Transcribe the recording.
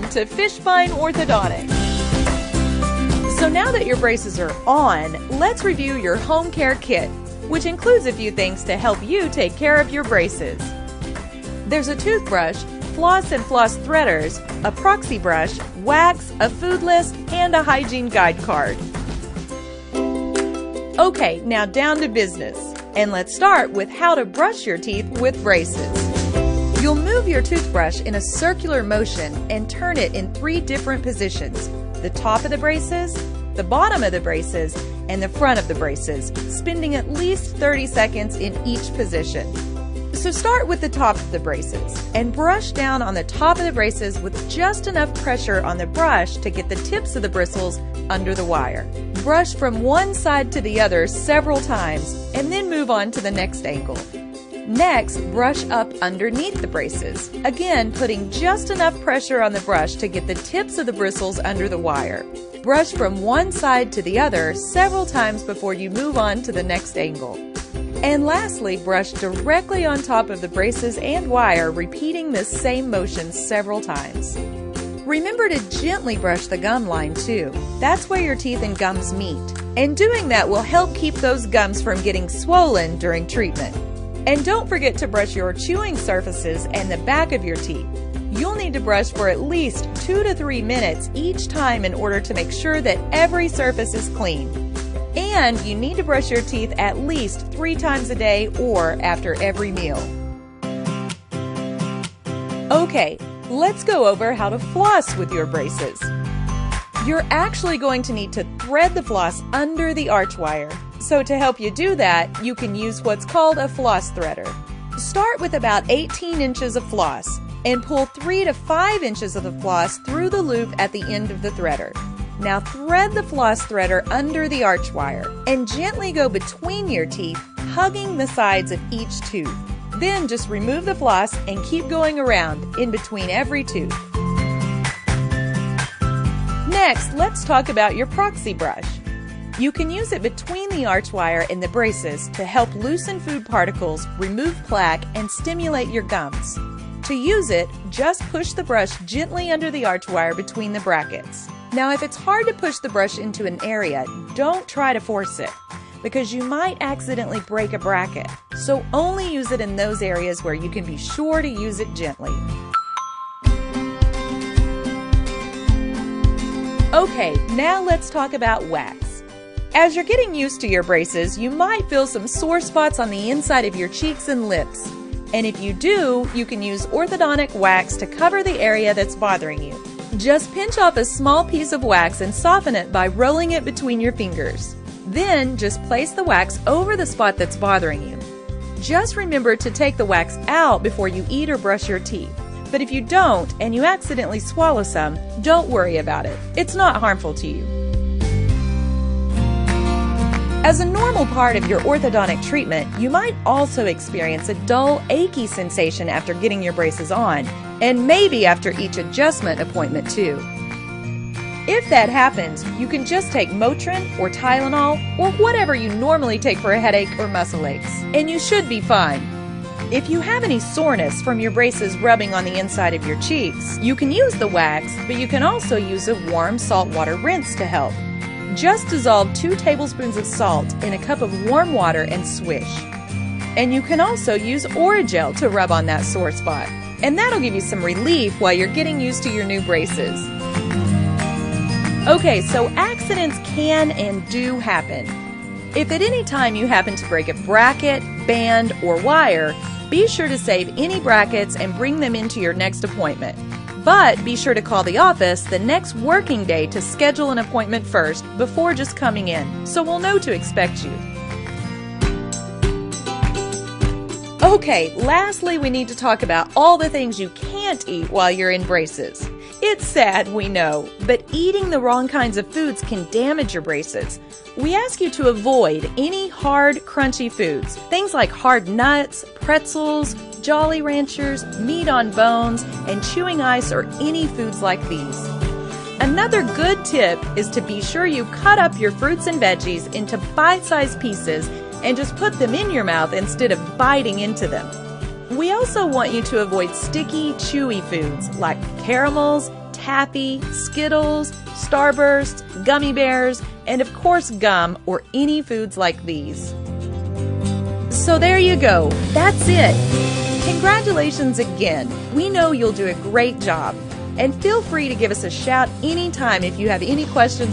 Welcome to Fishbein Orthodontics. So now that your braces are on, let's review your home care kit, which includes a few things to help you take care of your braces. There's a toothbrush, floss and floss threaders, a proxy brush, wax, a food list, and a hygiene guide card. Okay, now down to business. And let's start with how to brush your teeth with braces. You'll move your toothbrush in a circular motion and turn it in 3 different positions: the top of the braces, the bottom of the braces, and the front of the braces, spending at least 30 seconds in each position. So start with the top of the braces and brush down on the top of the braces with just enough pressure on the brush to get the tips of the bristles under the wire. Brush from one side to the other several times and then move on to the next angle. Next, brush up underneath the braces, again putting just enough pressure on the brush to get the tips of the bristles under the wire. Brush from one side to the other several times before you move on to the next angle. And lastly, brush directly on top of the braces and wire, repeating this same motion several times. Remember to gently brush the gum line too. That's where your teeth and gums meet. And doing that will help keep those gums from getting swollen during treatment. And don't forget to brush your chewing surfaces and the back of your teeth. You'll need to brush for at least 2 to 3 minutes each time in order to make sure that every surface is clean. And you need to brush your teeth at least 3 times a day or after every meal. Okay, let's go over how to floss with your braces. You're actually going to need to thread the floss under the arch wire. So to help you do that, you can use what's called a floss threader. Start with about 18 inches of floss and pull 3 to 5 inches of the floss through the loop at the end of the threader. Now thread the floss threader under the arch wire and gently go between your teeth, hugging the sides of each tooth. Then just remove the floss and keep going around in between every tooth. Next, let's talk about your proxy brush. You can use it between the arch wire and the braces to help loosen food particles, remove plaque, and stimulate your gums. To use it, just push the brush gently under the arch wire between the brackets. Now, if it's hard to push the brush into an area, don't try to force it, because you might accidentally break a bracket. So only use it in those areas where you can be sure to use it gently. Okay, now let's talk about wax. As you're getting used to your braces, you might feel some sore spots on the inside of your cheeks and lips. And if you do, you can use orthodontic wax to cover the area that's bothering you. Just pinch off a small piece of wax and soften it by rolling it between your fingers. Then just place the wax over the spot that's bothering you. Just remember to take the wax out before you eat or brush your teeth. But if you don't and you accidentally swallow some, don't worry about it. It's not harmful to you. As a normal part of your orthodontic treatment, you might also experience a dull, achy sensation after getting your braces on, and maybe after each adjustment appointment too. If that happens, you can just take Motrin or Tylenol or whatever you normally take for a headache or muscle aches, and you should be fine. If you have any soreness from your braces rubbing on the inside of your cheeks, you can use the wax, but you can also use a warm saltwater rinse to help. Just dissolve 2 tablespoons of salt in a cup of warm water and swish. And you can also use Orajel to rub on that sore spot, and that'll give you some relief while you're getting used to your new braces. Okay, so accidents can and do happen. If at any time you happen to break a bracket, band, or wire, be sure to save any brackets and bring them into your next appointment. But be sure to call the office the next working day to schedule an appointment first before just coming in, so we'll know to expect you. Okay, lastly, we need to talk about all the things you can't eat while you're in braces. It's sad, we know, but eating the wrong kinds of foods can damage your braces. We ask you to avoid any hard, crunchy foods. Things like hard nuts, pretzels, Jolly Ranchers, meat on bones, and chewing ice or any foods like these. Another good tip is to be sure you cut up your fruits and veggies into bite-sized pieces and just put them in your mouth instead of biting into them. We also want you to avoid sticky, chewy foods like caramels, taffy, Skittles, Starburst, gummy bears, and of course gum or any foods like these. So there you go. That's it. Congratulations again. We know you'll do a great job. And feel free to give us a shout anytime if you have any questions